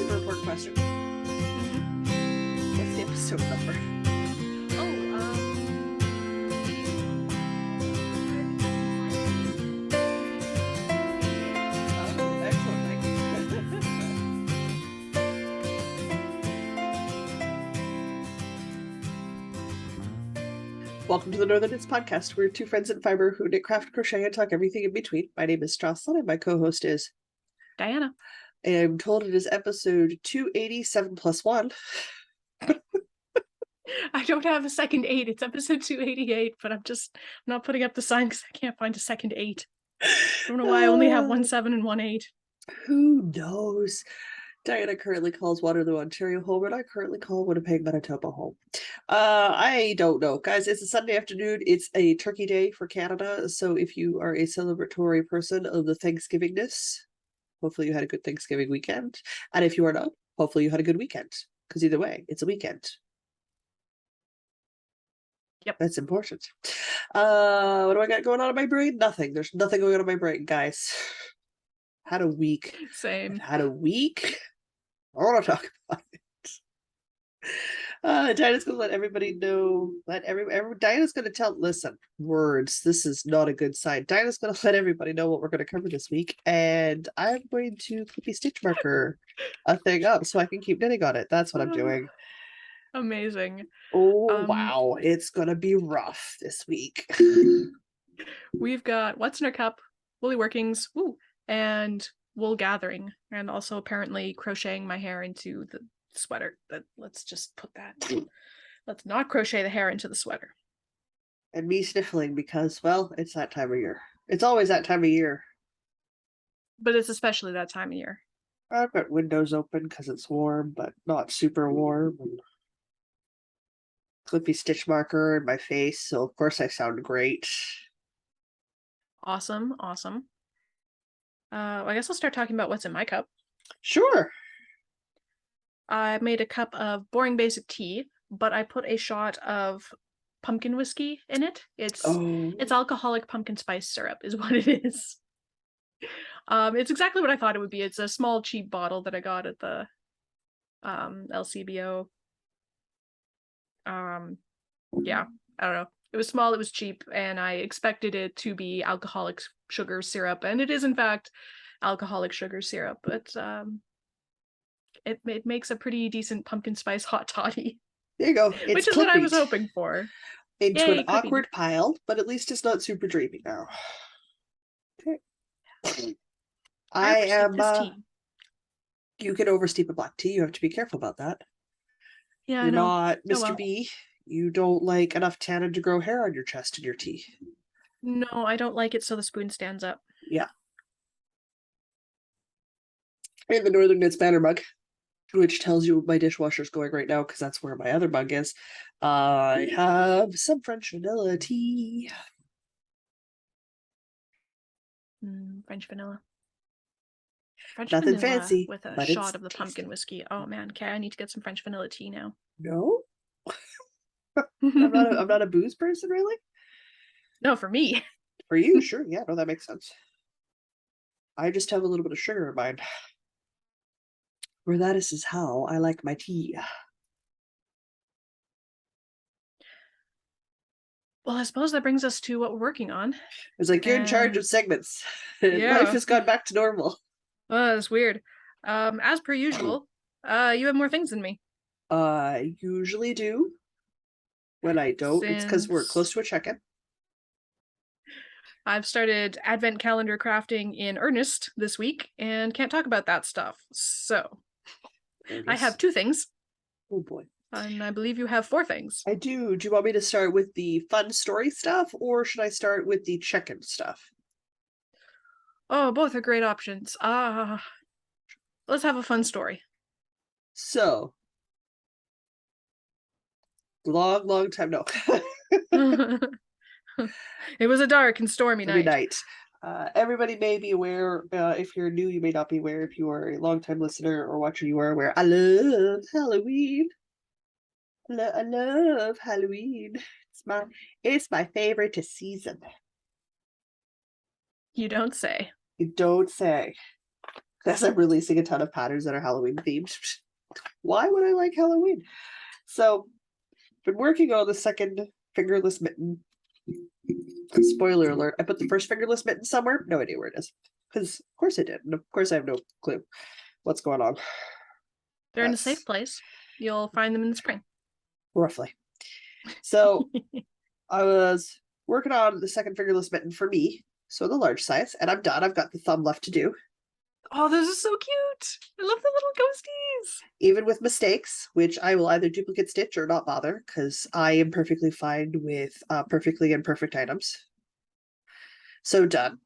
Super important question. What's the episode number? Excellent, thank you. Welcome to the Northern Knits Podcast. We're two friends in fibre who knit, craft, crochet, and talk everything in between. My name is Jocelyn, and my co-host is Diana. I'm told it is episode 287 plus 1. I don't have a second 8. It's episode 288, but I'm not putting up the sign because I can't find a second 8. I don't know why I only have 1 7 and 1 8. Who knows? Diana currently calls Waterloo, Ontario home, and I currently call Winnipeg, Manitoba home. I don't know. Guys, it's a Sunday afternoon. It's a turkey day for Canada, so if you are a celebratory person of the Thanksgivingness, hopefully you had a good Thanksgiving weekend. And if you are not, hopefully you had a good weekend. Because either way, it's a weekend. Yep. That's important. What do I got going on in my brain? Nothing. There's nothing going on in my brain, guys. Had a week. Same. I've had a week. I want to talk about it. Diana's going to let everybody know. Diana's going to tell. Listen, words. This is not a good sign. Diana's going to let everybody know what we're going to cover this week, and I'm going to Clippy stitch marker a thing up so I can keep knitting on it. That's what I'm doing. Amazing. Oh wow, it's going to be rough this week. We've got What's in Our Cup, Woolly Workings, and Wool Gathering, and also apparently crocheting my hair into the sweater. Let's just put that. Let's not crochet the hair into the sweater. And me sniffling because, well, it's that time of year. It's always that time of year. But it's especially that time of year. I've got windows open because it's warm, but not super warm. And Clippy stitch marker in my face, so of course I sound great. Awesome. I guess I'll start talking about what's in my cup. Sure. I made a cup of boring basic tea, but I put a shot of pumpkin whiskey in it. It's alcoholic pumpkin spice syrup is what it is. It's exactly what I thought it would be. It's a small cheap bottle that I got at the LCBO. Yeah, I don't know. It was small, it was cheap, and I expected it to be alcoholic sugar syrup, and it is in fact alcoholic sugar syrup, but it makes a pretty decent pumpkin spice hot toddy. There you go. Which is what I was hoping for. Into Yay, an awkward pile, but at least it's not super dreamy now. Okay. I am. You can oversteep a black tea. You have to be careful about that. Yeah, You're not Mr. B. You don't like enough tannin to grow hair on your chest in your tea. No, I don't like it so the spoon stands up. Yeah. And the Northern Knits banner mug, which tells you my dishwasher's going right now because that's where my other mug is. I have some French vanilla tea. French vanilla. Nothing fancy with a shot of the pumpkin whiskey. Oh man, okay, I need to get some French vanilla tea now. No? I'm not a booze person, really? No, for me. For you, sure. Yeah, no, that makes sense. I just have a little bit of sugar in mine. Where that is how I like my tea. Well, I suppose that brings us to what we're working on. It's like you're in charge of segments. Yeah. Life has gone back to normal. That's weird. As per usual, you have more things than me. I usually do. When I don't, it's because we're close to a check-in. I've started advent calendar crafting in earnest this week and can't talk about that stuff. So I have 2 things. Oh boy. And I believe you have 4 things. I do. Do you want me to start with the fun story stuff, or should I start with the check-in stuff? Oh, both are great options. Let's have a fun story. So, long time. No. It was a dark and stormy night. Everybody may be aware. If you're new, you may not be aware. If you are a long-time listener or watcher, you are aware. I love Halloween. I love Halloween. It's my favorite season. You don't say. You don't say. As I'm releasing a ton of patterns that are Halloween themed. Why would I like Halloween? So, been working on the second fingerless mitten. Spoiler alert, I put the first fingerless mitten somewhere. No idea where it is. Because of course I did. And of course I have no clue what's going on. They're in a safe place. You'll find them in the spring. Roughly. So I was working on the second fingerless mitten for me. So the large size. And I'm done. I've got the thumb left to do. Oh, those are so cute. I love the little ghosties. Even with mistakes, which I will either duplicate stitch or not bother, because I am perfectly fine with perfectly imperfect items. So done.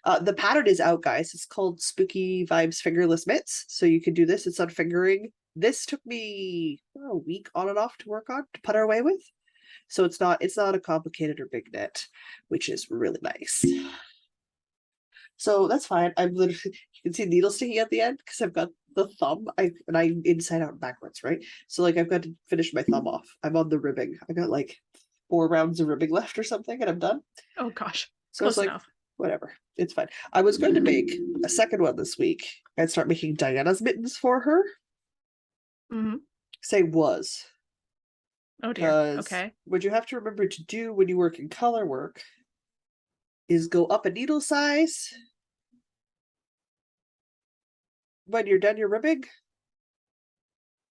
The pattern is out, guys. It's called Spooky Vibes Fingerless Mitts. So you can do this. It's on fingering. This took me a week on and off to work on, to put our way with. So it's not a complicated or big knit, which is really nice. So that's fine. I'm literally, you can see needle sticking at the end because I've got the thumb. I'm inside out and backwards, right? So like I've got to finish my thumb off. I'm on the ribbing. I got like 4 rounds of ribbing left or something, and I'm done. Oh gosh. So it's like, enough. Whatever. It's fine. I was going to make a second one this week and start making Diana's mittens for her. Mm-hmm. Say was. Oh dear. Okay. What you have to remember to do when you work in color work is go up a needle size when you're done your ribbing,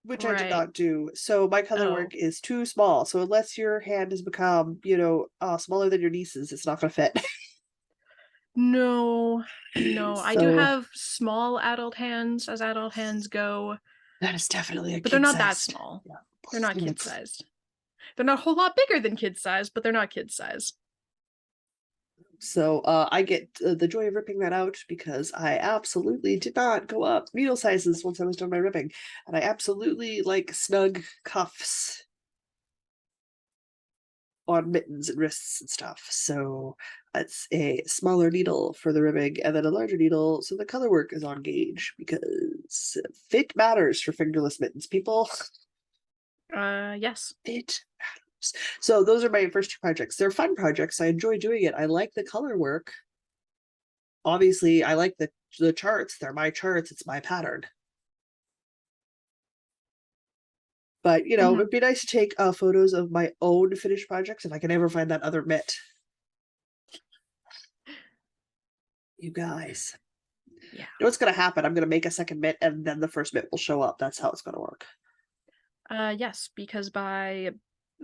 which I did not do. So my color work is too small. So unless your hand has become, smaller than your niece's, it's not going to fit. No. I do have small adult hands as adult hands go. That is definitely a but they're not that small. Yeah. They're not kid sized. They're not a whole lot bigger than kid size, but they're not kid size. So I get the joy of ripping that out because I absolutely did not go up needle sizes once I was done my ripping. And I absolutely like snug cuffs on mittens and wrists and stuff. So it's a smaller needle for the ribbing and then a larger needle. So the color work is on gauge because fit matters for fingerless mittens, people. Yes. Fit matters. So those are my first 2 projects. They're fun projects. I enjoy doing it. I like the color work. Obviously, I like the charts. They're my charts. It's my pattern. But, it'd be nice to take photos of my own finished projects if I can ever find that other mitt. You guys. Yeah. You know what's going to happen? I'm going to make a second mitt and then the first mitt will show up. That's how it's going to work. Yes, because by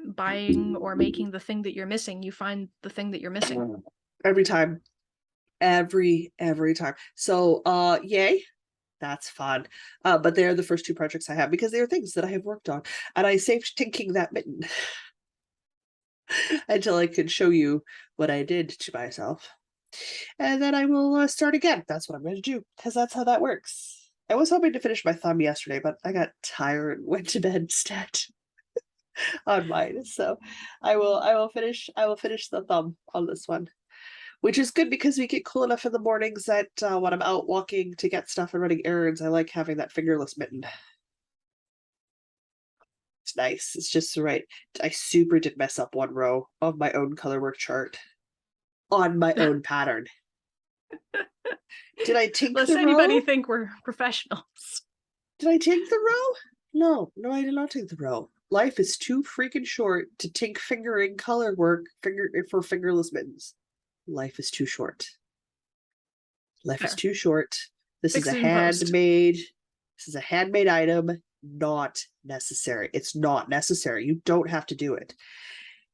buying or making the thing that you're missing, you find the thing that you're missing. Every time. Every time. So, yay. That's fun. But they're the first 2 projects I have because they are things that I have worked on. And I saved tinking that mitten until I could show you what I did to myself. And then I will start again. That's what I'm going to do because that's how that works. I was hoping to finish my thumb yesterday, but I got tired and went to bed instead on mine. So I will finish the thumb on this one. Which is good because we get cool enough in the mornings that when I'm out walking to get stuff and running errands, I like having that fingerless mitten. It's nice. It's just right. I super did mess up 1 row of my own color work chart on my own pattern. Did I tink Lest the row? anybody think we're professionals. Did I tink the row? No, I did not tink the row. Life is too freaking short to tink fingering color work for fingerless mittens. Life is too short. Life is too short. This is a handmade item. Not necessary. It's not necessary. You don't have to do it.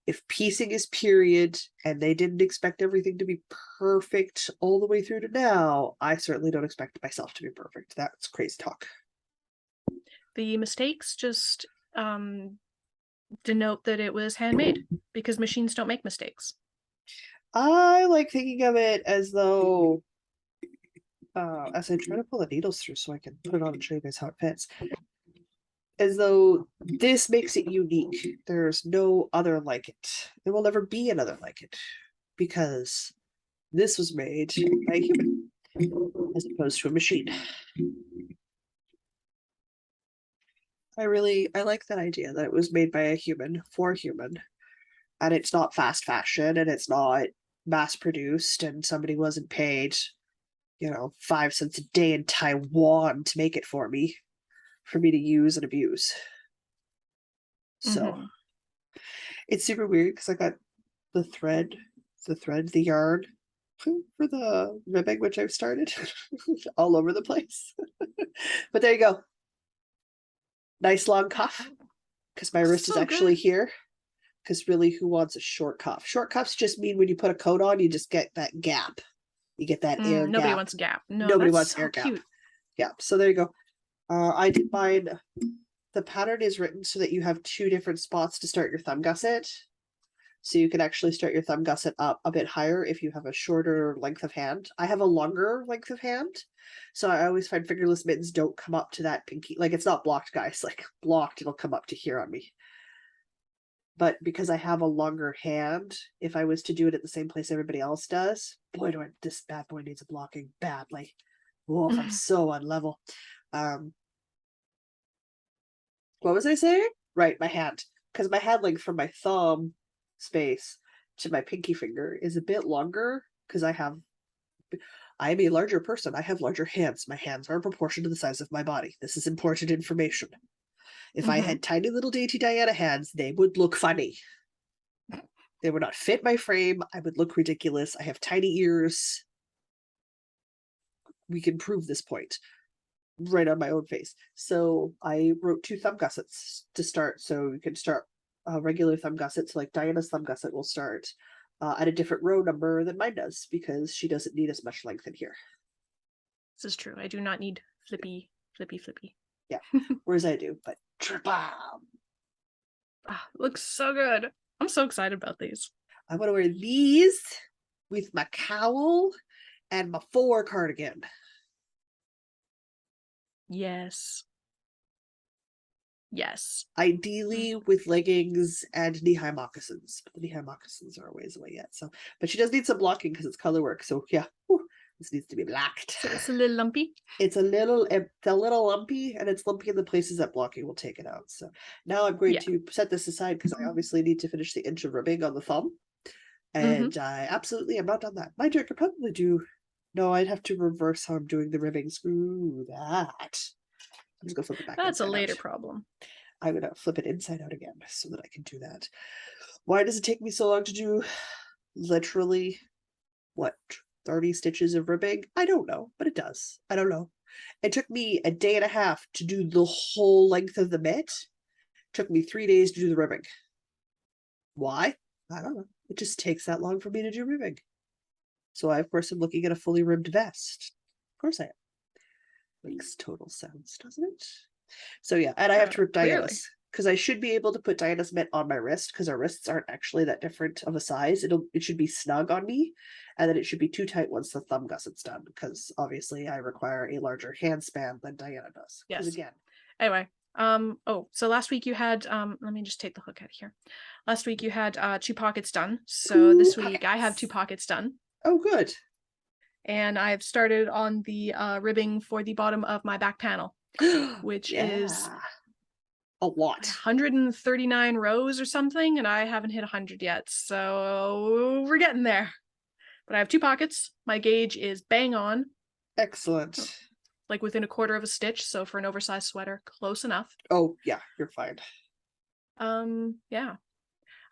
If piecing is period and they didn't expect everything to be perfect all the way through to now, I certainly don't expect myself to be perfect. That's crazy talk. The mistakes just denote that it was handmade because machines don't make mistakes. I like thinking of it as though, as I try to pull the needles through so I can put it on and show you guys how it fits, as though this makes it unique. There's no other like it. There will never be another like it because this was made by a human as opposed to a machine. I like that idea that it was made by a human for human, and it's not fast fashion and it's not mass produced and somebody wasn't paid 5 cents a day in Taiwan to make it for me to use and abuse. So it's super weird because I got the yarn for the ribbing, which I've started all over the place. But there you go. Nice long cuff because my wrist is actually here. Because really, who wants a short cuff? Short cuffs just mean when you put a coat on, you just get that gap. You get that air gap. Nobody wants gap. No, nobody that's wants so air cute. gap. Yeah, so there you go. I did mine. The pattern is written so that you have 2 different spots to start your thumb gusset. So you can actually start your thumb gusset up a bit higher if you have a shorter length of hand. I have a longer length of hand. So I always find fingerless mittens don't come up to that pinky. Like, it's not blocked, guys. Like, blocked, it'll come up to here on me. But because I have a longer hand, if I was to do it at the same place everybody else does, boy, this bad boy needs a blocking badly. Woof, I'm so unlevel. What was I saying? Right, my hand. Because my hand length from my thumb space to my pinky finger is a bit longer because I'm a larger person. I have larger hands. My hands are in proportion to the size of my body. This is important information. If I had tiny little dainty Diana hands, they would look funny. They would not fit my frame. I would look ridiculous. I have tiny ears. We can prove this point right on my own face. So I wrote 2 thumb gussets to start. So you can start a regular thumb gusset. So like Diana's thumb gusset will start at a different row number than mine does because she doesn't need as much length in here. This is true. I do not need flippy. Yeah, whereas I do, but looks so good. I'm so excited about these. I want to wear these with my cowl and my 4 cardigan. Yes. Ideally with leggings and knee-high moccasins. But the knee-high moccasins are a ways away yet. So, but she does need some blocking because it's color work. So yeah, this needs to be blacked. So it's a little lumpy. It's a little lumpy, and it's lumpy in the places that blocking will take it out. So now I'm going to set this aside because I obviously need to finish the inch of ribbing on the thumb. And I absolutely am not done that. Mind you, I could probably do. No, I'd have to reverse how I'm doing the ribbing. Screw that. I'm just gonna flip it back. That's a later problem. I'm gonna flip it inside out again so that I can do that. Why does it take me so long to do literally 30 stitches of ribbing? I don't know, but it does. I don't know. It took me a day and a half to do the whole length of the mitt. It took me 3 days to do the ribbing. Why? I don't know. It just takes that long for me to do ribbing. So I, of course, am looking at a fully ribbed vest. Of course I am. Makes total sense, doesn't it? So yeah, and I have to rip Diana's because I should be able to put Diana's mitt on my wrist because our wrists aren't actually that different of a size. It should be snug on me, and then it should be too tight once the thumb gusset's done because obviously I require a larger hand span than Diana does. Yes. Again. Anyway, so last week you had let me just take the hook out of here. Last week you had 2 pockets done. So this week I have 2 pockets done. Oh, good. And I've started on the ribbing for the bottom of my back panel, which is a lot. 139 rows or something, and I haven't hit 100 yet. So we're getting there. But I have 2 pockets. My gauge is bang on. Excellent. Like within a quarter of a stitch, so for an oversized sweater, close enough. Oh, yeah, you're fine. Yeah.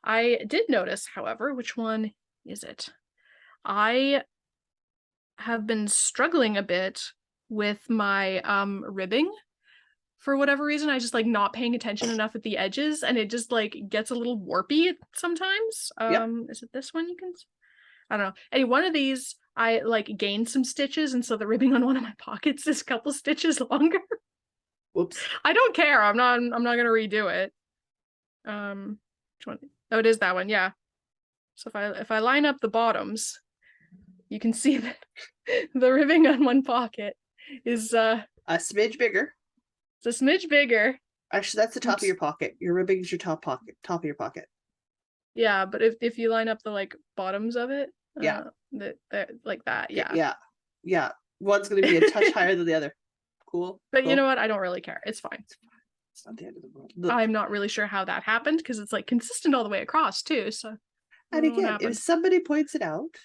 I did notice, however, which one is it? I have been struggling a bit with my ribbing for whatever reason. I just like not paying attention enough at the edges, and it just like gets a little warpy sometimes. Is it this one you can? I don't know. Any one of these, I like gained some stitches, and so the ribbing on one of my pockets is a couple stitches longer. Whoops. I don't care. I'm not gonna redo it. Which one? Oh, it is that one. Yeah. So if I line up the bottoms, you can see that the ribbing on one pocket is a smidge bigger. It's a smidge bigger. Actually, that's the top of your pocket. Your ribbing is your top of your pocket. Yeah, but if you line up the like bottoms of it, like that, yeah. One's gonna be a touch higher than the other. Cool. But you know what? I don't really care. It's fine. It's not the end of the world. I'm not really sure how that happened because it's like consistent all the way across too. So. And again, if somebody points it out,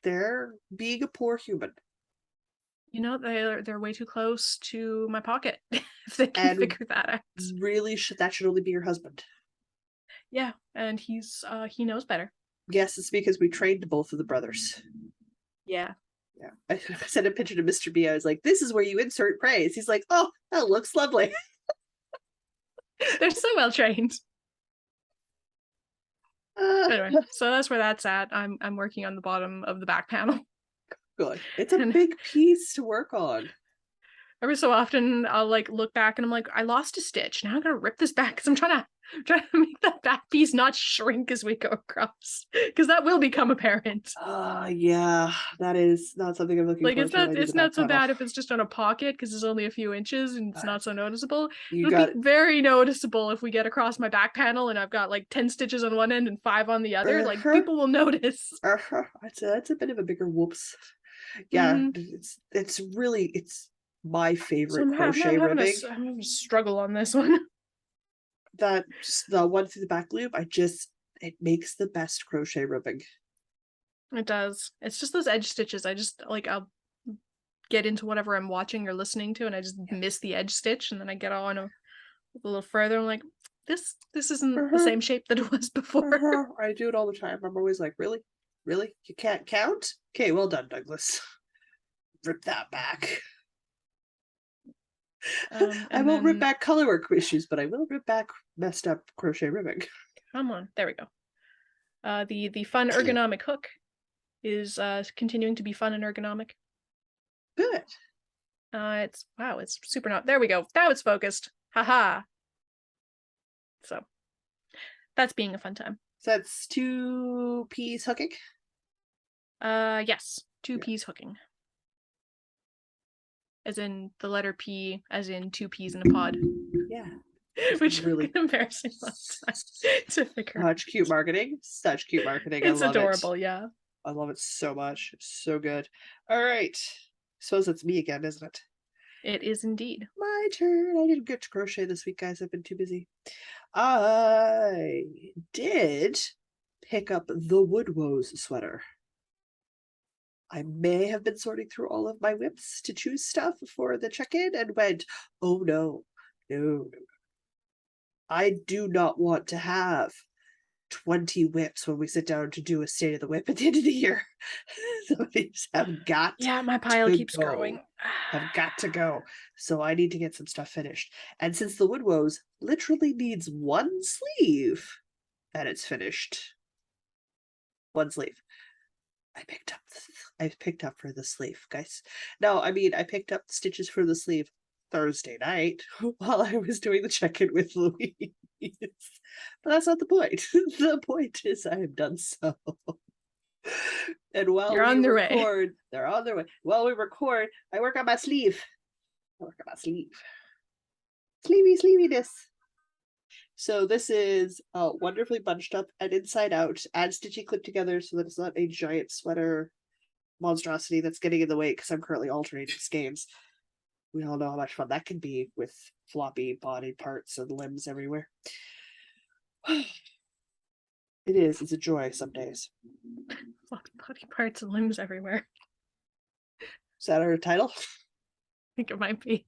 they're being a poor human. You know, they're way too close to my pocket if they can And figure that out. really, that should only be your husband. Yeah, and he knows better. Yes, it's because we trained both of the brothers. Yeah. Yeah. I sent a picture to Mr. B. I was like, this is where you insert praise. He's like, oh, that looks lovely. They're so well trained. Anyway, so that's where that's at. I'm working on the bottom of the back panel. Good. It's a And big piece to work on. every so often I'll like look back and I'm like, I lost a stitch. Now I'm gonna rip this back because I'm trying to make that back piece not shrink as we go across. Because that will become apparent. Yeah, that is not something I'm looking Like forward to when I do it's the not back so panel. bad if it's just on a pocket because it's only a few inches and it's But not so noticeable. you It'll got be very noticeable if we get across my back panel and I've got like 10 stitches on one end and 5 on the other. Like people will notice. It's a bit of a bigger whoops. Yeah, Mhm. it's my So favorite I'm crochet having ribbing. I'm having a struggle on this one. That the one through the back loop, it makes the best crochet ribbing. It does. It's just those edge stitches. I just like I'll get into whatever I'm watching or listening to and I just miss the edge stitch and then I get on a little further. I'm like, this isn't the same shape that it was before. I do it all the time. I'm always like, really? Really? You can't count? Okay, well done, Douglas. Rip that back. I won't rip back colorwork issues, but I will rip back messed up crochet ribbing. Come on, there we go. The fun ergonomic hook is continuing to be fun and ergonomic. Good. It's super not. There we go. Now it's focused. Haha. So that's being a fun time. So that's 2 piece hooking. Yes, 2 P's hooking. As in the letter P, as in 2 P's in a pod. Yeah. Which really embarrassing to figure. Such cute marketing. Such cute marketing. It's I love adorable, it. yeah. I love it so much. It's so good. All right. Suppose it's me again, isn't it? It is indeed. My turn. I didn't get to crochet this week, guys. I've been too busy. I did pick up the Wood Woes sweater. I may have been sorting through all of my whips to choose stuff for the check-in and went, oh no, no. I do not want to have 20 whips when we sit down to do a state of the whip at the end of the year. So these have got my pile to keeps go. growing. Have got to go. So I need to get some stuff finished. And since the Wood Woes literally needs 1 sleeve, and it's finished. 1 sleeve. I picked up for the sleeve, guys. No, I mean I picked up stitches for the sleeve Thursday night while I was doing the check-in with Louise. But that's not the point. The point is I have done so. And while You're on we their way. record, they're on their way. While we record, I work on my sleeve. Sleeviness. So this is wonderfully bunched up and inside out and stitchy clipped together so that it's not a giant sweater monstrosity that's getting in the way because I'm currently alternating skeins. We all know how much fun that can be with floppy body parts and limbs everywhere. It is. It's a joy some days. Floppy body parts and limbs everywhere. Is that our title? I think it might be.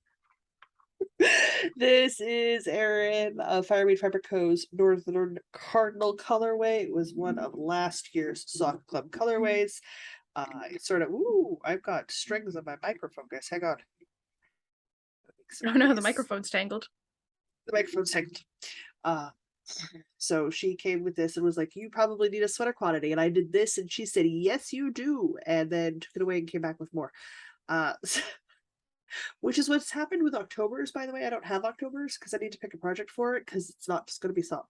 This is Erin of Fireweed Fiber Co.'s Northern Cardinal colorway. It was one of last year's Sock Club colorways. It's sort of, ooh, I've got strings on my microphone, guys. Hang on. Oh no, the microphone's tangled. The microphone's tangled. So she came with this and was like, you probably need a sweater quantity. And I did this and she said, yes, you do. And then took it away and came back with more. Which is what's happened with October's, by the way. I don't have October's because I need to pick a project for it because it's not just going to be socks.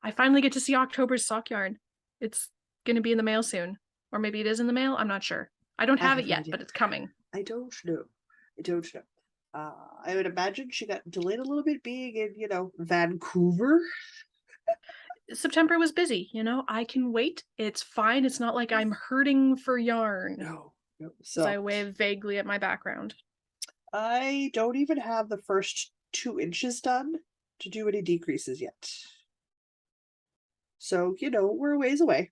I finally get to see October's sock yarn. It's going to be in the mail soon. Or maybe it is in the mail. I'm not sure. I don't have it yet, but it's coming. I don't know. I would imagine she got delayed a little bit being in, Vancouver. September was busy, I can wait. It's fine. It's not like I'm hurting for yarn. No. So I wave vaguely at my background. I don't even have the first 2 inches done to do any decreases yet. So, we're a ways away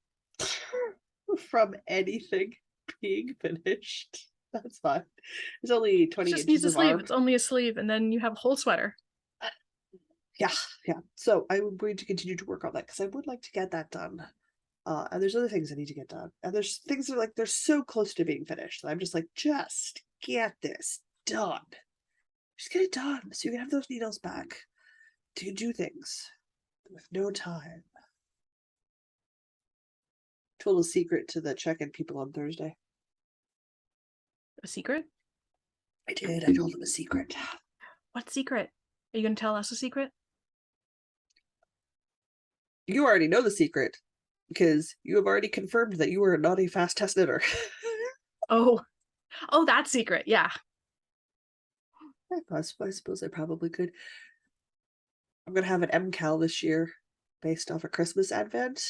from anything being finished. That's fine. There's only It 20 just needs inches a of sleeve. arm. It's only a sleeve, and then you have a whole sweater. Yeah, yeah. So I'm going to continue to work on that because I would like to get that done. And there's other things I need to get done. And there's things that are like they're so close to being finished that I'm just like, just get this done. Just get it done so you can have those needles back to do things with no time. Total secret to the check-in people on Thursday. A secret? I did. I told them a secret. What secret? Are you going to tell us a secret? You already know the secret because you have already confirmed that you are not a fast test knitter. Oh, that secret. Yeah. I suppose I probably could. I'm going to have an MCAL this year based off a Christmas advent.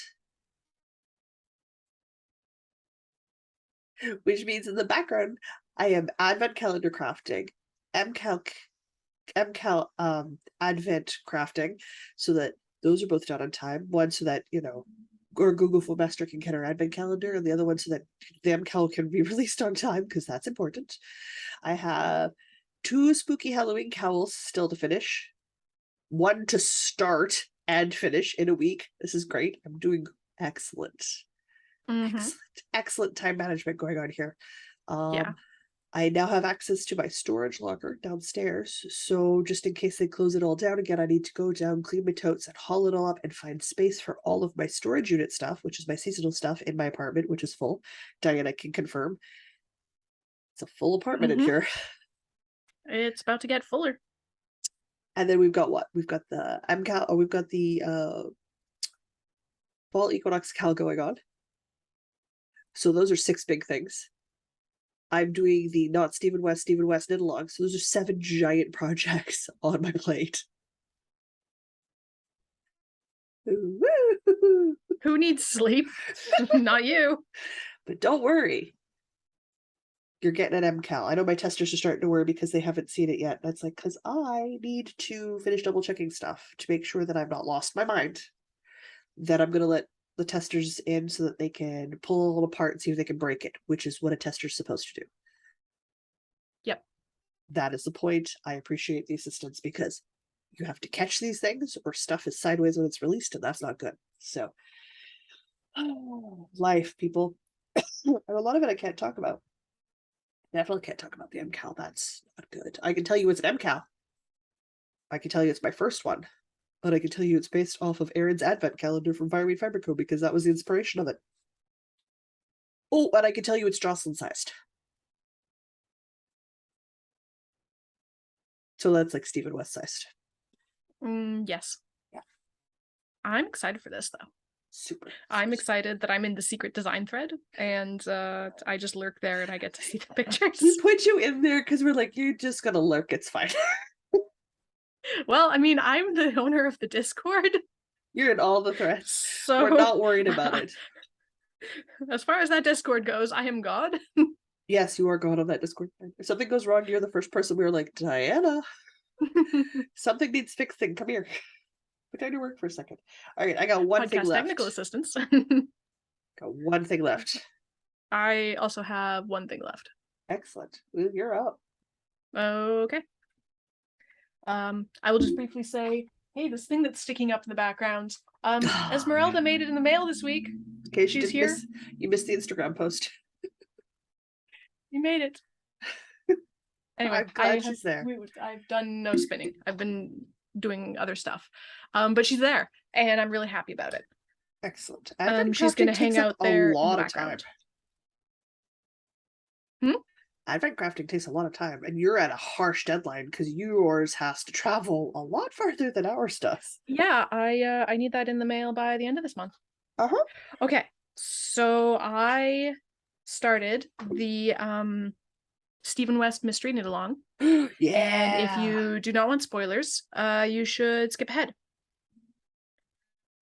Which means in the background, I am advent calendar crafting, MCAL advent crafting, so that those are both done on time. One so that, or Google Full Master can get our advent calendar, and the other one so that the MCAL can be released on time, because that's important. I have 2 spooky Halloween cowls still to finish, 1 to start and finish in a week. This is great. I'm doing excellent. Excellent time management going on here. Yeah. I now have access to my storage locker downstairs, so just in case they close it all down again, I need to go down, clean my totes, and haul it all up and find space for all of my storage unit stuff, which is my seasonal stuff in my apartment, which is full. Diana can confirm. It's a full apartment in here. It's about to get fuller. And then we've got what? We've got the MCAL, or we've got the fall equinox cal going on. So those are 6 big things. I'm doing the not Stephen West knit along. So those are 7 giant projects on my plate. Who needs sleep? Not you. But don't worry. You're getting an MCAL. I know my testers are starting to worry because they haven't seen it yet. That's like, because I need to finish double checking stuff to make sure that I've not lost my mind. That I'm going to let the testers in so that they can pull it apart and see if they can break it, which is what a tester's supposed to do. Yep. That is the point. I appreciate the assistance because you have to catch these things or stuff is sideways when it's released, and that's not good. So, life, people. And a lot of it I can't talk about. Definitely can't talk about the MCAL. That's not good. I can tell you it's an MCAL. I can tell you it's my first one. But I can tell you it's based off of Erin's advent calendar from Fireweed Fiber Co. because that was the inspiration of it. Oh, and I can tell you it's Jocelyn sized. So that's like Stephen West sized. Yes. Yeah. I'm excited for this, though. Super. I'm excited that I'm in the secret design thread, and I just lurk there and I get to see the pictures. We put you in there because we're like, you're just gonna lurk, it's fine. Well, I mean, I'm the owner of the Discord. You're in all the threads. So we're not worried about it. As far as that Discord goes, I am God. Yes, you are God on that Discord. If something goes wrong, you're the first person we're like, Diana, something needs fixing. Come here. Put down your work for a second. All right, I got one thing Podcast left. technical assistance. Got one thing left. I also have one thing left. Excellent. Well, you're up. Okay. I will just briefly say, hey, this thing that's sticking up in the background. Esmeralda made it in the mail this week. Okay, she's here. You missed the Instagram post. You made it. Anyway, I'm glad she's there. I've done no spinning. I've been doing other stuff. But she's there, and I'm really happy about it. Excellent. She's gonna hang out there a lot in the of time. Hmm? Advent crafting takes a lot of time, and you're at a harsh deadline because yours has to travel a lot farther than ours does. Yeah, I need that in the mail by the end of this month. Okay, so I started the Stephen West mystery knit along. Yeah. And if you do not want spoilers, you should skip ahead.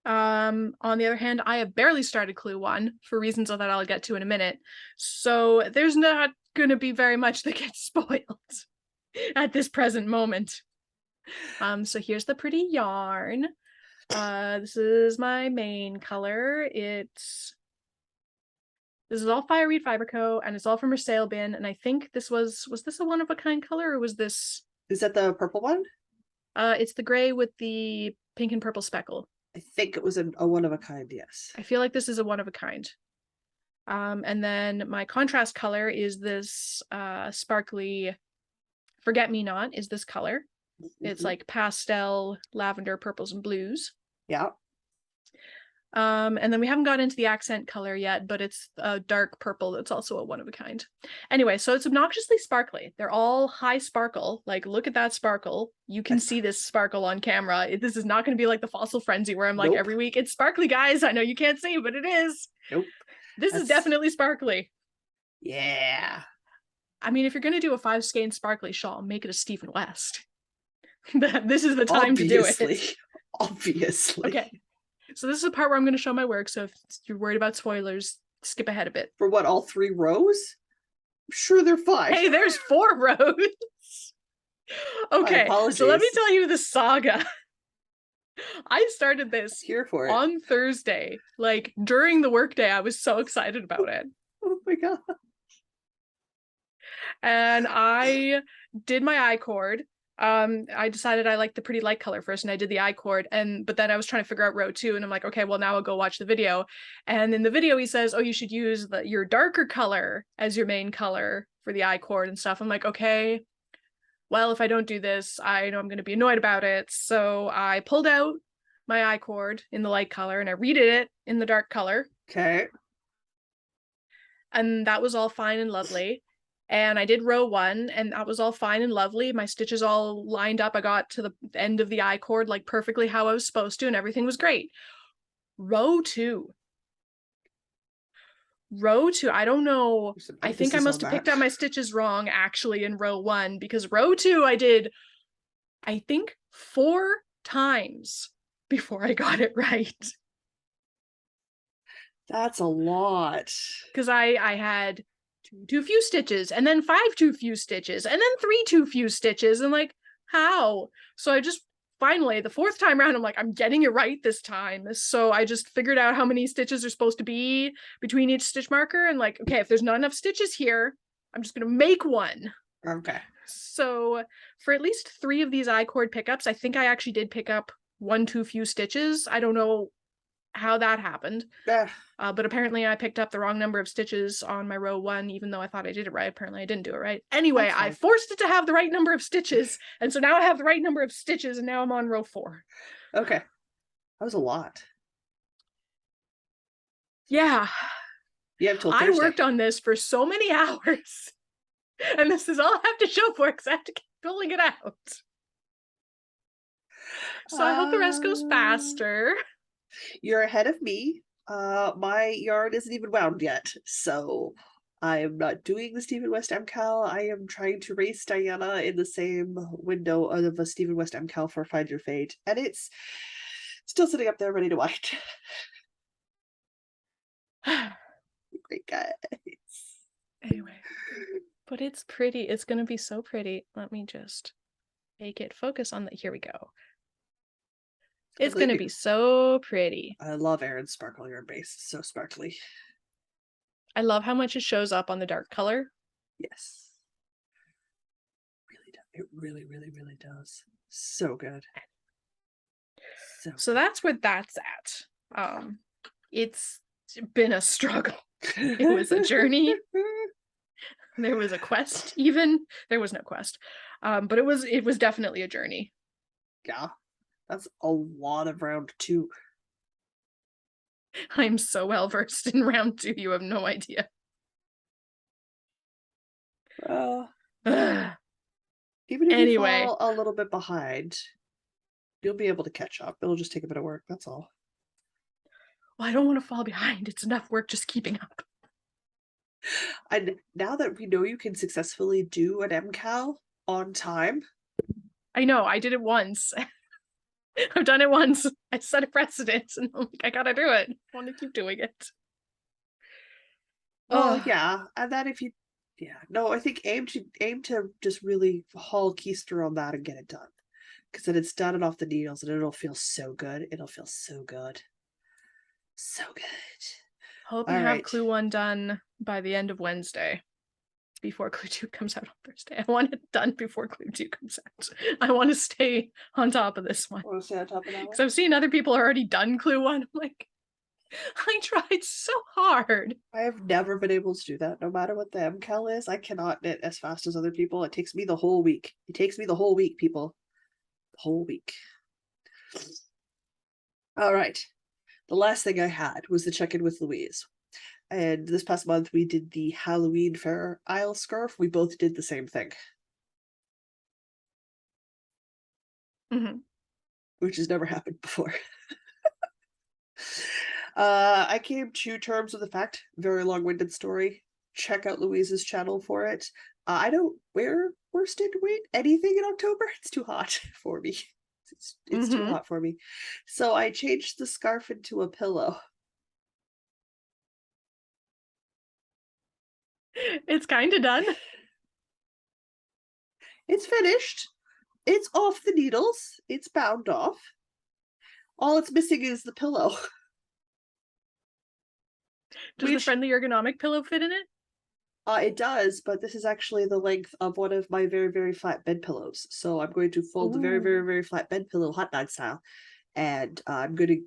On the other hand, I have barely started Clue 1 for reasons that I'll get to in a minute. So there's not going to be very much that gets spoiled at this present moment. So here's the pretty yarn. This is my main color. It's This is all Fireweed Fiberco, and it's all from her sale bin. And I think this was this a one-of-a-kind color, or was this... Is that the purple one? It's the gray with the pink and purple speckle. I think it was a one-of-a-kind, yes. I feel like this is a one-of-a-kind. And then my contrast color is this sparkly Forget-Me-Not is this color. It's like pastel, lavender, purples, and blues. Yeah. And then we haven't got into the accent color yet, but it's a dark purple that's also a one-of-a-kind. Anyway, so it's obnoxiously sparkly. They're all high sparkle. Like, look at that sparkle. You can see this sparkle on camera. This is not going to be like the Fossil Frenzy where I'm like, every week, it's sparkly, guys. I know you can't see, but it is. Nope. This is definitely sparkly. Yeah. I mean, if you're going to do a 5-skein sparkly shawl, make it a Stephen West. This is the time to do it. Obviously. Okay. So this is the part where I'm going to show my work. So if you're worried about spoilers, skip ahead a bit. For what, all 3 rows? I'm sure they're fine. Hey, there's 4 rows. Okay, so let me tell you the saga. I started this here for it on Thursday. Like, during the workday, I was so excited about it. Oh my god. And I did my I-cord. I decided I liked the pretty light color first, and I did the I-cord, but then I was trying to figure out row 2, and I'm like, okay, well, now I'll go watch the video. And in the video he says, oh, you should use your darker color as your main color for the I-cord and stuff. I'm like, okay, well, if I don't do this, I know I'm going to be annoyed about it. So I pulled out my I-cord in the light color and I redid it in the dark color. Okay. And that was all fine and lovely. And I did row 1, and that was all fine and lovely. My stitches all lined up. I got to the end of the I-cord like perfectly how I was supposed to, and everything was great. Row 2, I don't know. I think I must have picked out my stitches wrong actually in row 1, because row 2 I did, I think, 4 times before I got it right. That's a lot. Because I had 2 too few stitches, and then 5 too few stitches, and then 3 too few stitches, and like, how? So I just finally, the 4th time around, I'm like, I'm getting it right this time. So I just figured out how many stitches are supposed to be between each stitch marker, and like, okay, if there's not enough stitches here, I'm just gonna make one. Okay. So for at least 3 of these I-cord pickups, I think I actually did pick up 1 too few stitches. I don't know how that happened. But apparently I picked up the wrong number of stitches on my row 1, even though I thought I did it right. Apparently I didn't do it right. Anyway, I forced it to have the right number of stitches, and so now I have the right number of stitches, and now I'm on row 4. Okay. That was a lot. Yeah. You have till Thursday. I worked on this for so many hours, and this is all I have to show for it, because I have to keep pulling it out. So I hope the rest goes faster. You're ahead of me. My yarn isn't even wound yet, so I am not doing the Stephen West MCAL. I am trying to race Diana in the same window of a Stephen West MCAL for Find Your Fate, and it's still sitting up there ready to wind. Great guys. Anyway, but it's pretty. It's gonna be so pretty. Let me just make it focus on the. Here we go. It's going to be so pretty. I love Erin's sparkle yarn base. It's so sparkly. I love how much it shows up on the dark color. Yes. Really does. It really, really, really does. So good. So that's where that's at. It's been a struggle. It was a journey. There was a quest even. There was no quest. But it was definitely a journey. Yeah. That's a lot of round 2. I'm so well versed in round 2, you have no idea. Even if you fall a little bit behind, you'll be able to catch up. It'll just take a bit of work, that's all. Well, I don't want to fall behind. It's enough work just keeping up. And now that we know you can successfully do an MCAL on time. I know, I did it once. I've done it once. I set a precedent, and I'm like, I gotta do it. I want to keep doing it. Oh, yeah. And then if you, no, I think aim to just really haul keister on that and get it done. Because then it's done and off the needles, and it'll feel so good. It'll feel so good. So good. Hoping All to have right. Clue 1 done by the end of Wednesday, before Clue 2 comes out on Thursday. I want it done before Clue 2 comes out. I want to stay on top of this one. Want to stay on top of that Because one? I've seen other people already done Clue 1. I'm like, I tried so hard. I have never been able to do that, no matter what the MCAL is. I cannot knit as fast as other people. It takes me the whole week. It takes me the whole week, people. The whole week. All right. The last thing I had was the check-in with Louise. And this past month, we did the Halloween Fair Isle scarf. We both did the same thing. Mm-hmm. Which has never happened before. I came to terms with the fact, very long-winded story. Check out Louise's channel for it. I don't wear worsted weight anything in October. It's too hot for me. It's too hot for me. So I changed the scarf into a pillow. It's kind of done. It's finished. It's off the needles. It's bound off. All it's missing is the pillow. Does the friendly ergonomic pillow fit in it? It does, but this is actually the length of one of my very, very flat bed pillows. So I'm going to fold the very, very, very flat bed pillow hot dog style, and I'm going to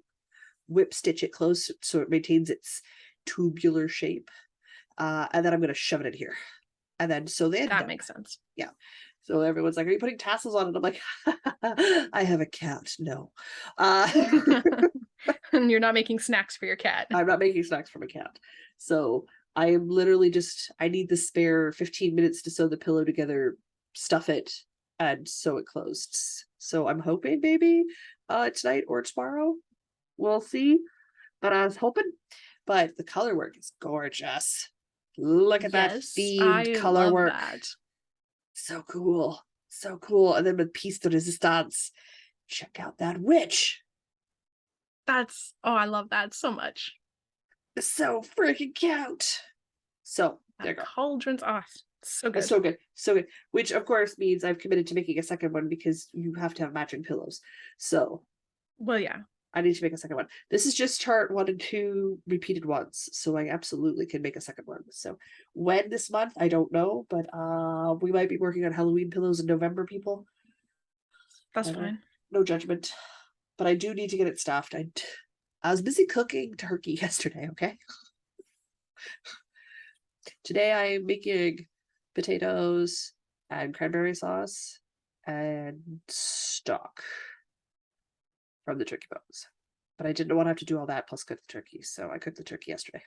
whip stitch it close so it maintains its tubular shape. And then I'm going to shove it in here. And then so they end That up. makes sense. Yeah. So everyone's like, "Are you putting tassels on it?" I'm like, "I have a cat. No." And you're not making snacks for your cat. I'm not making snacks for my cat. So I am literally just, I need the spare 15 minutes to sew the pillow together, stuff it, and sew it closed. So I'm hoping maybe tonight or tomorrow. We'll see. But I was hoping. But the color work is gorgeous. Look at that themed color work. That. So cool. So cool. And then with piece de resistance, check out that witch. That's, oh, I love that so much. So freaking cute. So there you go. Cauldron's awesome. So good. So good. So good. Which of course means I've committed to making a second one because you have to have matching pillows. So well, yeah. I need to make a second one. This is just chart 1 and 2 repeated ones. So I absolutely can make a second one. So when this month, I don't know, but we might be working on Halloween pillows in November, people. That's fine. No judgment. But I do need to get it stuffed. I was busy cooking turkey yesterday, okay? Today I'm making potatoes and cranberry sauce and stock from the turkey bones. But I didn't want to have to do all that plus cook the turkey, so I cooked the turkey yesterday.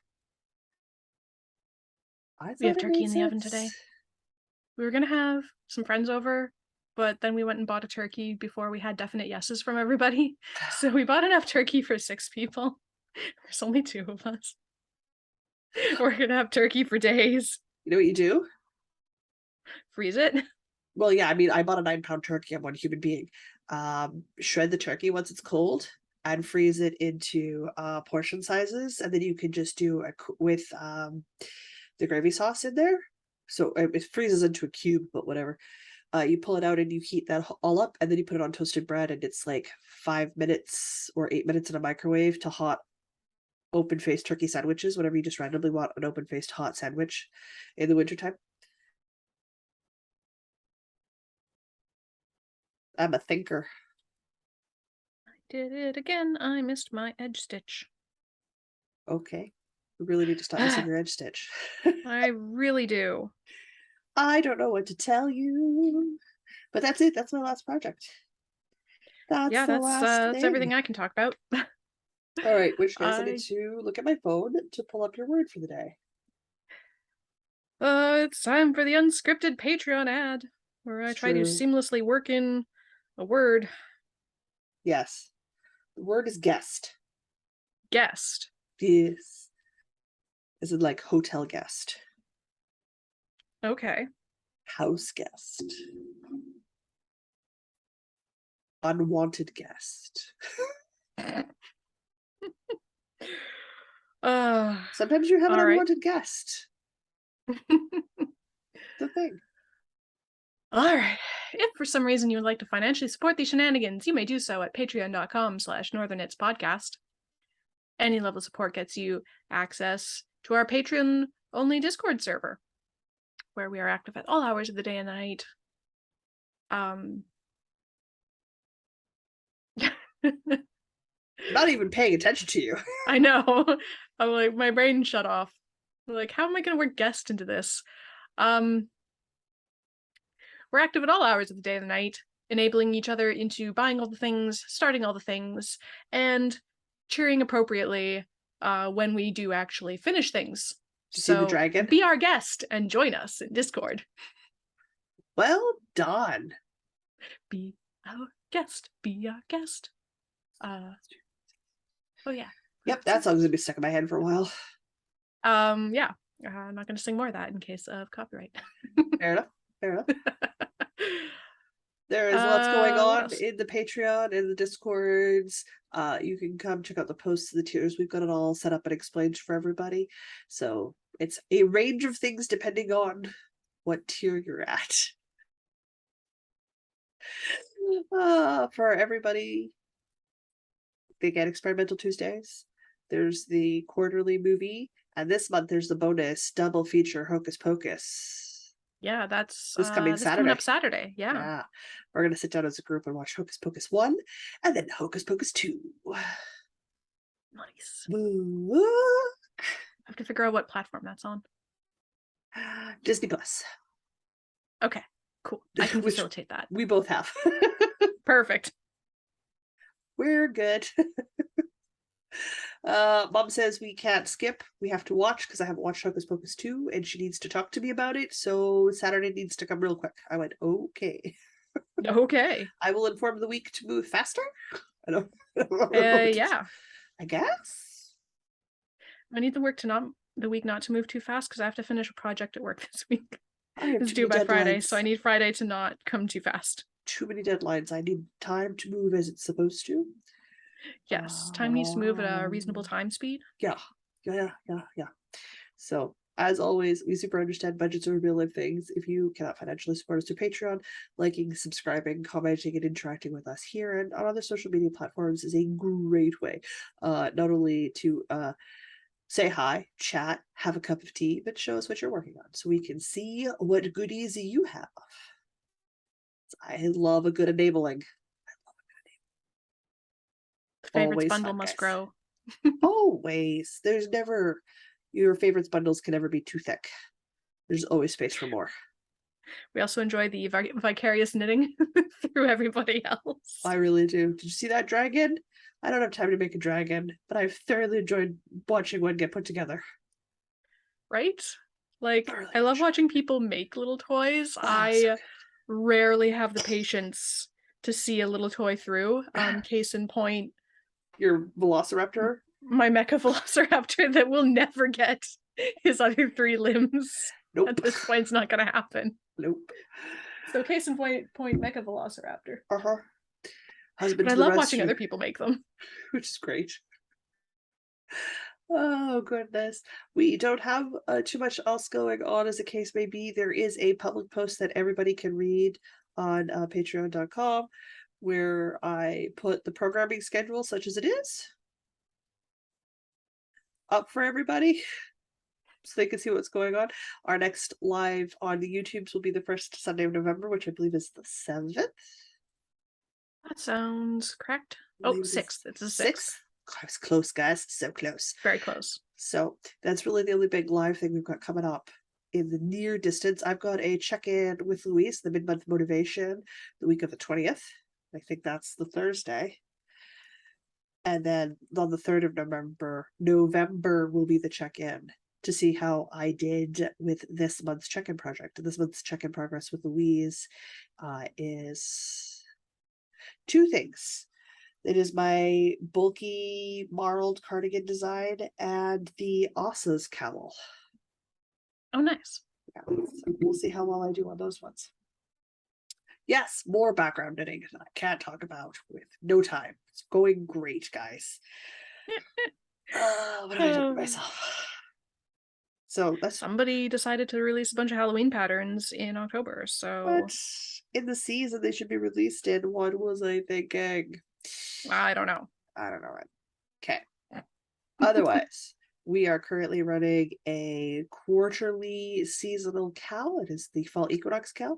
We have turkey in the oven today. We were going to have some friends over, but then we went and bought a turkey before we had definite yeses from everybody. So we bought enough turkey for 6 people. There's only 2 of us. We're going to have turkey for days. You know what you do? Freeze it. Well, yeah, I mean, I bought a 9-pound turkey. I'm one human being. Shred the turkey once it's cold and freeze it into portion sizes, and then you can just do with the gravy sauce in there. So it freezes into a cube, but whatever. You pull it out and you heat that all up, and then you put it on toasted bread, and it's like 5 minutes or 8 minutes in a microwave to hot open-faced turkey sandwiches, whenever you just randomly want an open-faced hot sandwich in the wintertime. I'm a thinker. I did it again. I missed my edge stitch. Okay. We really need to stop missing your edge stitch. I really do. I don't know what to tell you. But that's it. That's my last project. That's everything I can talk about. All right, which means I need to look at my phone to pull up your word for the day. It's time for the unscripted Patreon ad, where I try to seamlessly work in a word. Yes. The word is guest. Guest. Yes. Is it like hotel guest? Okay. House guest. Unwanted guest. Sometimes you have an unwanted guest. The thing. All right. If for some reason you would like to financially support these shenanigans, you may do so at patreon.com/northernitspodcast. Any level of support gets you access to our Patreon-only Discord server, where we are active at all hours of the day and the night. Not even paying attention to you. I know. I'm like, my brain shut off. I'm like, how am I going to work guest into this? We're active at all hours of the day and the night, enabling each other into buying all the things, starting all the things, and cheering appropriately when we do actually finish things. See the dragon? Be our guest and join us in Discord. Well done. Be our guest. Be our guest. Oh yeah. Yep, that song's gonna be stuck in my head for a while. Yeah. I'm not gonna sing more of that in case of copyright. Fair enough. Fair enough. There is lots going on else? in the Patreon, in the Discords. You can come check out the posts of the tiers. We've got it all set up and explained for everybody. So it's a range of things depending on what tier you're at. For everybody, they get Experimental Tuesdays. There's the quarterly movie, and this month there's the bonus double feature Hocus Pocus. Yeah, that's this coming Saturday. Coming up Saturday. Yeah. We're gonna sit down as a group and watch Hocus Pocus 1 and then Hocus Pocus 2. Nice. Woo. I have to figure out what platform that's on. Disney Plus. Okay, cool. I can facilitate that. We both have. Perfect. We're good. Mom says we can't skip. We have to watch because I haven't watched Hocus Pocus 2 and she needs to talk to me about it. So Saturday needs to come real quick. I went, okay. Okay. I will inform the week to move faster. I don't yeah. I guess. I need the week not to move too fast because I have to finish a project at work this week. It's due by Friday, so I need Friday to not come too fast. Too many deadlines. I need time to move as it's supposed to. Yes, time needs to move at a reasonable time speed. Yeah. So, as always, we super understand budgets are real life things. If you cannot financially support us through Patreon, liking, subscribing, commenting, and interacting with us here and on other social media platforms is a great way, not only to say hi, chat, have a cup of tea, but show us what you're working on so we can see what goodies you have. I love a good enabling. The favorites bundle must grow. Always. There's never, your favorites bundles can never be too thick. There's always space for more. We also enjoy the vicarious knitting through everybody else. I really do. Did you see that dragon? I don't have time to make a dragon, but I've thoroughly enjoyed watching one get put together. Right? Like, I love watching people make little toys. I rarely have the patience to see a little toy through. Case in point, your Velociraptor? My mecha Velociraptor that will never get his other 3 limbs. Nope. At this point, it's not going to happen. Nope. So case in point mecha Velociraptor. Husband. But I love watching other people make them. Which is great. Oh, goodness. We don't have too much else going on as the case may be. There is a public post that everybody can read on patreon.com where I put the programming schedule, such as it is, up for everybody so they can see what's going on. Our next live on the YouTubes will be the first Sunday of November, which I believe is the 7th. That sounds correct. Oh, 6th. It's the 6th. I was close, guys. So close. Very close. So that's really the only big live thing we've got coming up in the near distance. I've got a check-in with Louise, the mid-month motivation, the week of the 20th. I think that's the Thursday. And then on the 3rd of November will be the check-in to see how I did with this month's check-in project. This month's check-in progress with Louise is 2 things. It is my bulky marled cardigan design and the Asa's cowl. Oh, nice. Yeah, so we'll see how well I do on those ones. Yes, more background knitting that I can't talk about with no time. It's going great, guys. What am I doing to myself? So that's somebody decided to release a bunch of Halloween patterns in October. So but in the season they should be released in. What was I thinking? I don't know. I don't know. Okay. Otherwise, we are currently running a quarterly seasonal cal. It is the fall equinox cal.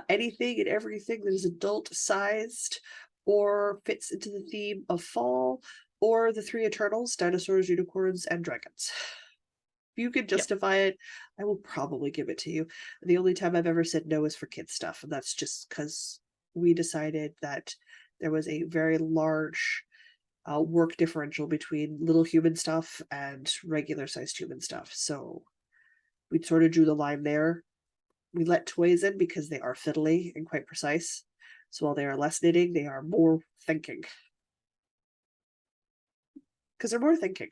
Anything and everything that is adult sized or fits into the theme of fall, or the three eternals: dinosaurs, unicorns, and dragons. If you can justify it, I will probably give it to you. The only time I've ever said no is for kids stuff, and that's just because we decided that there was a very large work differential between little human stuff and regular sized human stuff. So we sort of drew the line there. We let toys in because they are fiddly and quite precise. So while they are less knitting, they are more thinking. Because they're more thinking.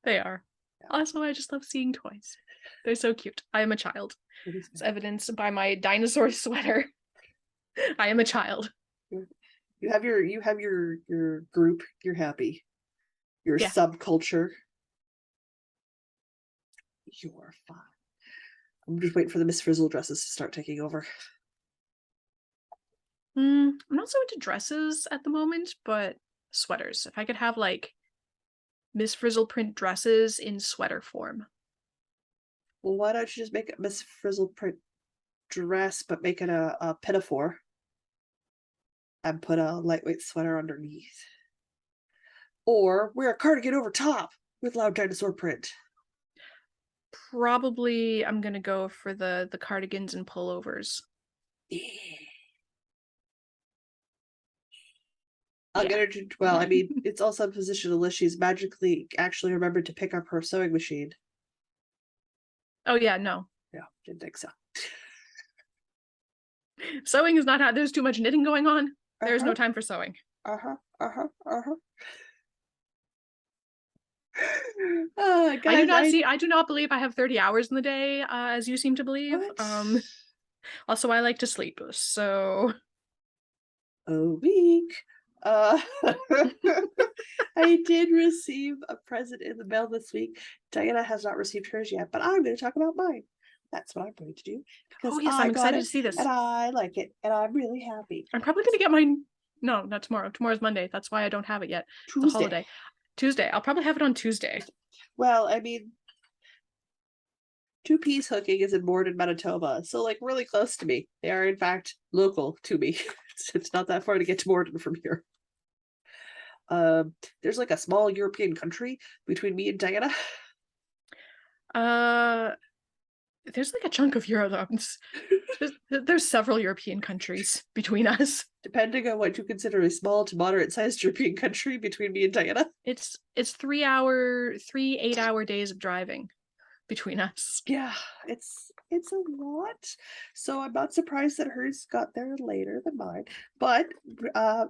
They are. Yeah. Also, I just love seeing toys. They're so cute. I am a child. It's evidenced by my dinosaur sweater. I am a child. You have your group, you're happy. Your subculture. You're fine. I'm just waiting for the Miss Frizzle dresses to start taking over. I'm not so into dresses at the moment, but sweaters. If I could have like Miss Frizzle print dresses in sweater form. Well, why don't you just make a Miss Frizzle print dress, but make it a pinafore and put a lightweight sweater underneath? Or wear a cardigan over top with loud dinosaur print. Probably I'm gonna go for the cardigans and pullovers. Yeah. Well, I mean, it's also in position unless she's magically actually remembered to pick up her sewing machine. Oh yeah, no. Yeah, didn't think so. Sewing is not how there's too much knitting going on. There's no time for sewing. Guys, I do not believe I have 30 hours in the day, as you seem to believe. What? Also I like to sleep, so a week. I did receive a present in the mail this week. Diana has not received hers yet, but I'm going to talk about mine. That's what I'm going to do. Oh yes, I'm excited to see this. And I like it, and I'm really happy. I'm probably going to get mine. No, not tomorrow. Tomorrow's Monday. That's why I don't have it yet. Tuesday. It's a holiday. Tuesday. I'll probably have it on Tuesday. Well, I mean, two-piece hooking is in Morden, Manitoba, so like really close to me. They are in fact local to me. It's not that far to get to Morden from here. There's like a small European country between me and Diana. There's like a chunk of Europe. There's several European countries between us. Depending on what you consider a small to moderate sized European country between me and Diana. It's 3 8-hour days of driving between us. Yeah, it's a lot. So I'm not surprised that hers got there later than mine. But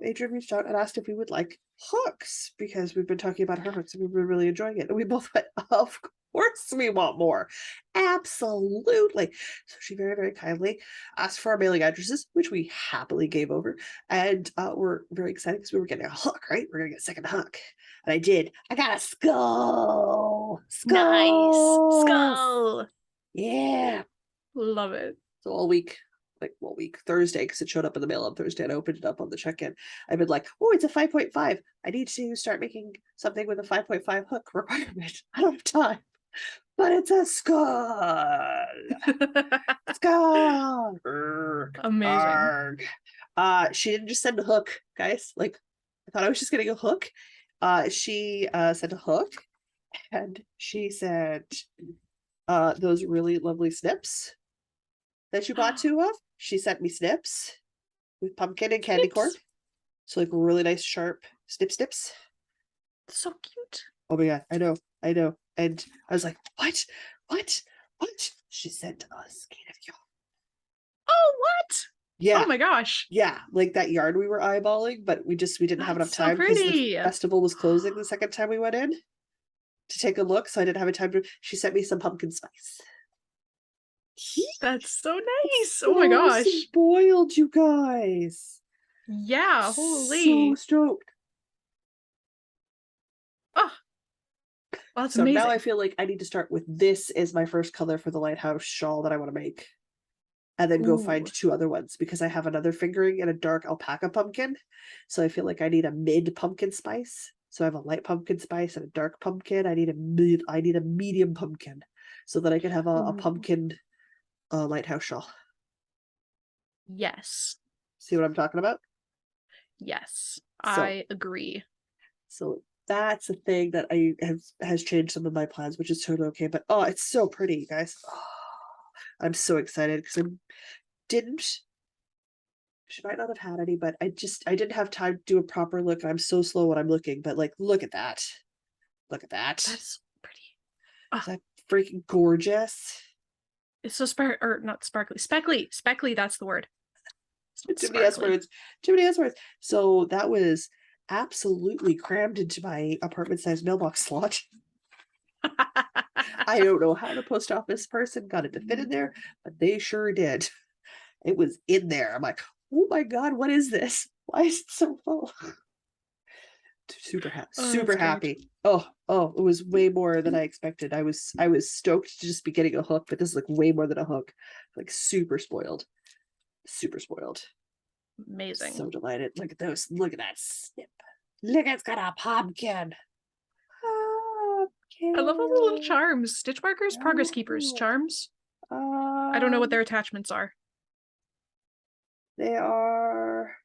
Adrian reached out and asked if we would like hooks, because we've been talking about her hooks and we've been really enjoying it. And we both went, of course we want more. Absolutely. So she very, very kindly asked for our mailing addresses, which we happily gave over. And we're very excited because we were getting a hook, right? We're going to get a second hook. And I did. I got a skull. Nice. Skull. Yeah. Love it. So all week, Thursday, because it showed up in the mail on Thursday and I opened it up on the check-in. I've been like, oh, it's a 5.5. I need to start making something with a 5.5 hook requirement. I don't have time. But it's a skull. Skull. Amazing. She didn't just send a hook, guys. Like, I thought I was just getting a hook. She sent a hook, and she said those really lovely snips that you bought two of. She sent me snips with pumpkin and candy corn. So like really nice sharp snips. So cute. Oh my god, I know. And I was like, what? She sent us Canada. Oh, what? Yeah. Oh my gosh. Yeah, like that yarn we were eyeballing, but we didn't have enough time because the festival was closing the second time we went in to take a look, so I didn't have a time to. She sent me some pumpkin spice. That's so nice. Oh my gosh. Spoiled, you guys. Yeah, holy. So stoked. Oh, well, that's so amazing. Now I feel like I need to start with this as my first color for the lighthouse shawl that I want to make. And then go find two other ones, because I have another fingering and a dark alpaca pumpkin. So I feel like I need a mid pumpkin spice So I have a light pumpkin spice and a dark pumpkin. I need a medium pumpkin so that I can have a Ooh, pumpkin lighthouse shawl. yes. See what I'm talking about? Yes. So I agree. so that's a thing that has changed some of my plans, which is totally okay. But oh, it's so pretty, guys. Oh, I'm so excited because didn't she might not have had any, but I didn't have time to do a proper look. I'm so slow when I'm looking, but like look at that. Look at that. That's pretty. Is that freaking gorgeous? It's so not sparkly. Speckly, that's the word. Too many S words. Too many S words. So that was absolutely crammed into my apartment size mailbox slot. I don't know how the post office person got it to fit in there, but they sure did. It was in there. I'm like, oh my God, what is this? Why is it so full? Super happy. Oh, it was way more than I expected. I was stoked to just be getting a hook, but this is like way more than a hook. Like super spoiled. Super spoiled. Amazing. So delighted. Look at those. Look at that snip. Look, it's got a pumpkin. Pumpkin. I love all the little charms. Stitch markers, progress keepers, charms. I don't know what their attachments are. They are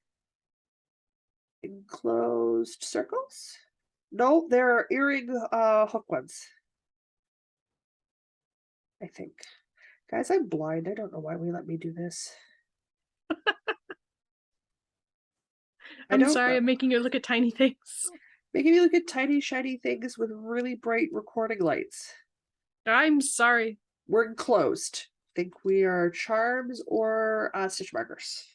enclosed circles. No, they're earring hook ones. I think. Guys, I'm blind. I don't know why we let me do this. I'm sorry, I'm making you look at tiny things. Making me look at tiny, shiny things with really bright recording lights. I'm sorry. We're enclosed. I think we are charms or stitch markers.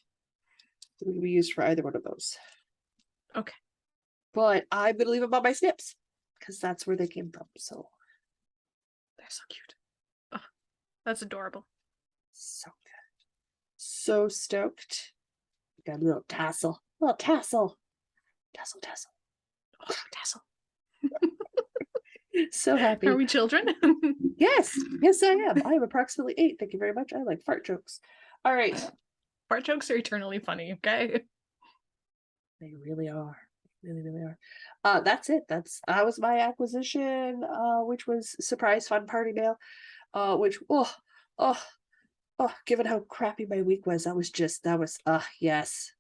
They can be used for either one of those. Okay. But I'm going to leave them on my snips because that's where they came from. So they're so cute. Oh, that's adorable. So good. So stoked. Got a little tassel. Little tassel. Tassel, tassel. Oh, tassel. So happy. Are we children? Yes. Yes, I am. I am approximately 8. Thank you very much. I like fart jokes. All right. Fart jokes are eternally funny, okay? They really are. Really, really are. That's it. That was my acquisition, which was surprise fun party mail. Which given how crappy my week was, yes.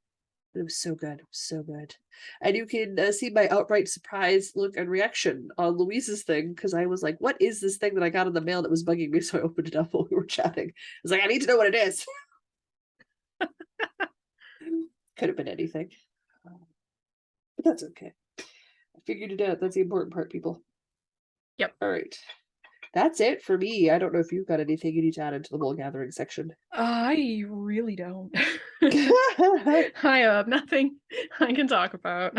It was so good. It was so good. And you can see my outright surprise look and reaction on Louise's thing because I was like, what is this thing that I got in the mail that was bugging me? So I opened it up while we were chatting. I was like, I need to know what it is. Could have been anything. But that's okay. I figured it out. That's the important part, people. Yep. All right. That's it for me. I don't know if you've got anything you need to add into the wool gathering section. I really don't. I have nothing I can talk about.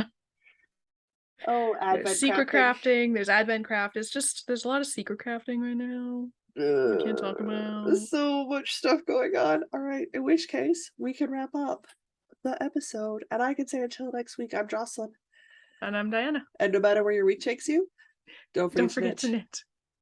Oh, advent there's secret crafting. There's advent craft. There's a lot of secret crafting right now. We can't talk about. So much stuff going on. All right. In which case, we can wrap up the episode. And I can say until next week, I'm Jocelyn. And I'm Diana. And no matter where your week takes you, don't forget to knit.